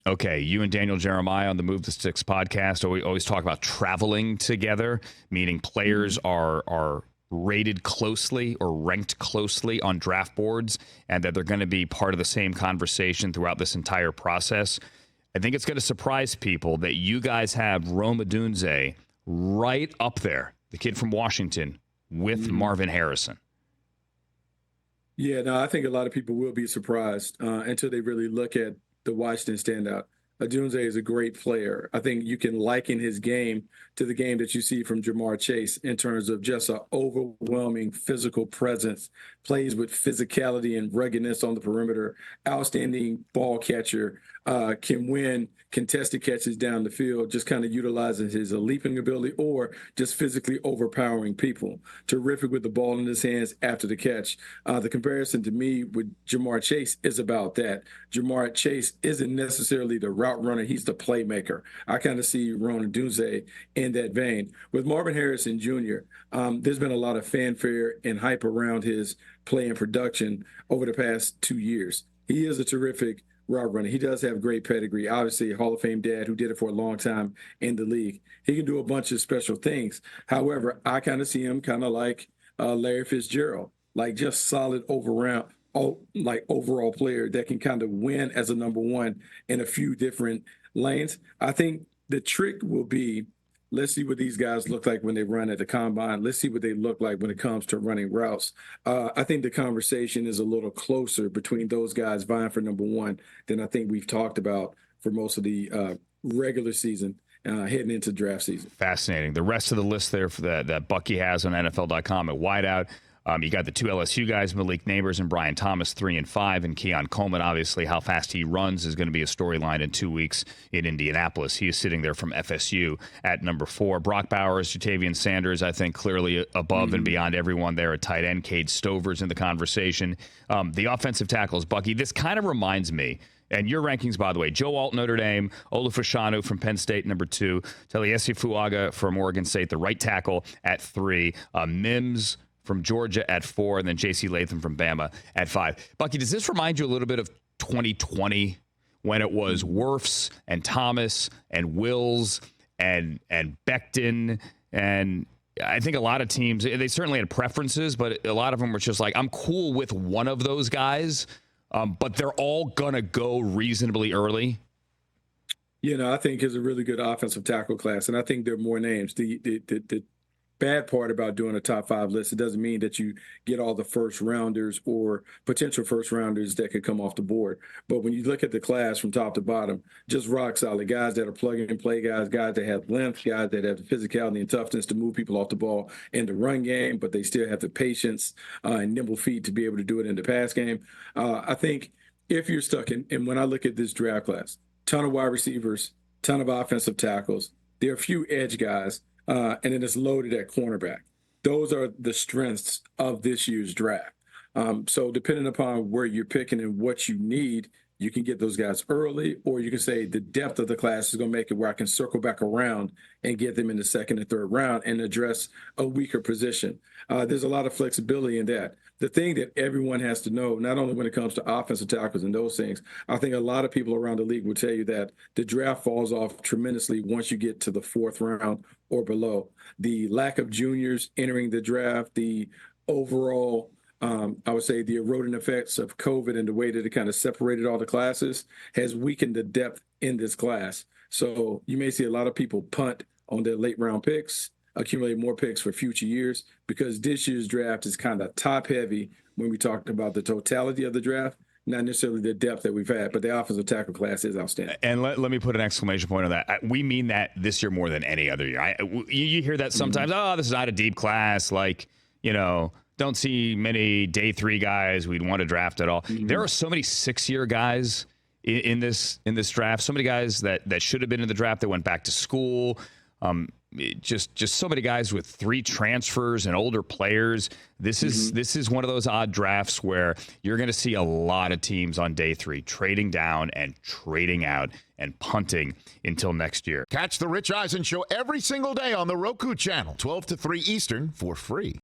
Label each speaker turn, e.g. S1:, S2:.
S1: Okay, you and Daniel Jeremiah on the Move the Sticks podcast always talk about traveling together, meaning players are rated closely or ranked closely on draft boards, and that they're going to be part of the same conversation throughout this entire process. I think it's going to surprise people that you guys have Rome Odunze right up there, the kid from Washington, with Marvin Harrison.
S2: Yeah, no, I think a lot of people will be surprised until they really look at the Washington standout. Odunze is a great player. I think you can liken his game to the game that you see from Jamar Chase in terms of just an overwhelming physical presence, plays with physicality and ruggedness on the perimeter, outstanding ball catcher, can win contested catches down the field, just kind of utilizes his leaping ability or just physically overpowering people. Terrific with the ball in his hands after the catch. The comparison to me with Jamar Chase is about that. Jamar Chase isn't necessarily the route runner. He's the playmaker. I kind of see Rome Odunze in that vein. With Marvin Harrison Jr., there's been a lot of fanfare and hype around his play and production over the past 2 years. He is a terrific route runner. He does have great pedigree. Obviously, a Hall of Fame dad who did it for a long time in the league. He can do a bunch of special things. However, I kind of see him kind of like Larry Fitzgerald, like just solid overall player that can kind of win as a number one in a few different lanes. I think the trick will be, let's see what these guys look like when they run at the combine. Let's see what they look like when it comes to running routes. I think the conversation is a little closer between those guys vying for number one than I think we've talked about for most of the regular season heading into draft season.
S1: Fascinating. The rest of the list there for that Bucky has on NFL.com at wideout. You got the two LSU guys, Malik Neighbors and Brian Thomas, 3 and 5, and Keon Coleman. Obviously, how fast he runs is going to be a storyline in 2 weeks in Indianapolis. He is sitting there from FSU at number 4. Brock Bowers, Jatavian Sanders, I think clearly above and beyond everyone there at tight end. Cade Stover's in the conversation. The offensive tackles, Bucky. This kind of reminds me. And your rankings, by the way, Joe Alt, Notre Dame, Olufashanu from Penn State, number 2, Taliesi Fuaga from Oregon State, the right tackle at 3, Mims from Georgia at 4, and then J.C. Latham from Bama at 5. Bucky, does this remind you a little bit of 2020 when it was Wirfs and Thomas and Wills and Becton? And I think a lot of teams, they certainly had preferences, but a lot of them were just like, I'm cool with one of those guys, but they're all going to go reasonably early.
S2: You know, I think it's a really good offensive tackle class, and I think there are more names. The bad part about doing a top 5 list, it doesn't mean that you get all the first rounders or potential first rounders that could come off the board. But when you look at the class from top to bottom, just rock solid guys that are plug and play guys that have length, guys that have the physicality and toughness to move people off the ball in the run game, but they still have the patience and nimble feet to be able to do it in the pass game. I think if you're stuck in, and when I look at this draft class, ton of wide receivers, ton of offensive tackles, there are a few edge guys, and then it's loaded at cornerback. Those are the strengths of this year's draft. So depending upon where you're picking and what you need, you can get those guys early, or you can say the depth of the class is going to make it where I can circle back around and get them in the second and third round and address a weaker position. There's a lot of flexibility in that. The thing that everyone has to know, not only when it comes to offensive tackles and those things, I think a lot of people around the league will tell you that the draft falls off tremendously once you get to the 4th round or below. The lack of juniors entering the draft, the overall I would say the eroding effects of COVID and the way that it kind of separated all the classes has weakened the depth in this class. So you may see a lot of people punt on their late round picks, accumulate more picks for future years, because this year's draft is kind of top heavy when we talk about the totality of the draft, not necessarily the depth that we've had, but the offensive tackle class is outstanding.
S1: And let me put an exclamation point on that. We mean that this year more than any other year. You hear that sometimes, oh, this is not a deep class, like, you know, don't see many day 3 guys we'd want to draft at all. There are so many 6-year guys in this draft, so many guys that should have been in the draft that went back to school. Just so many guys with 3 transfers and older players. This is one of those odd drafts where you're going to see a lot of teams on day 3 trading down and trading out and punting until next year.
S3: Catch the Rich Eisen Show every single day on the Roku channel, 12 to 3 Eastern, for free.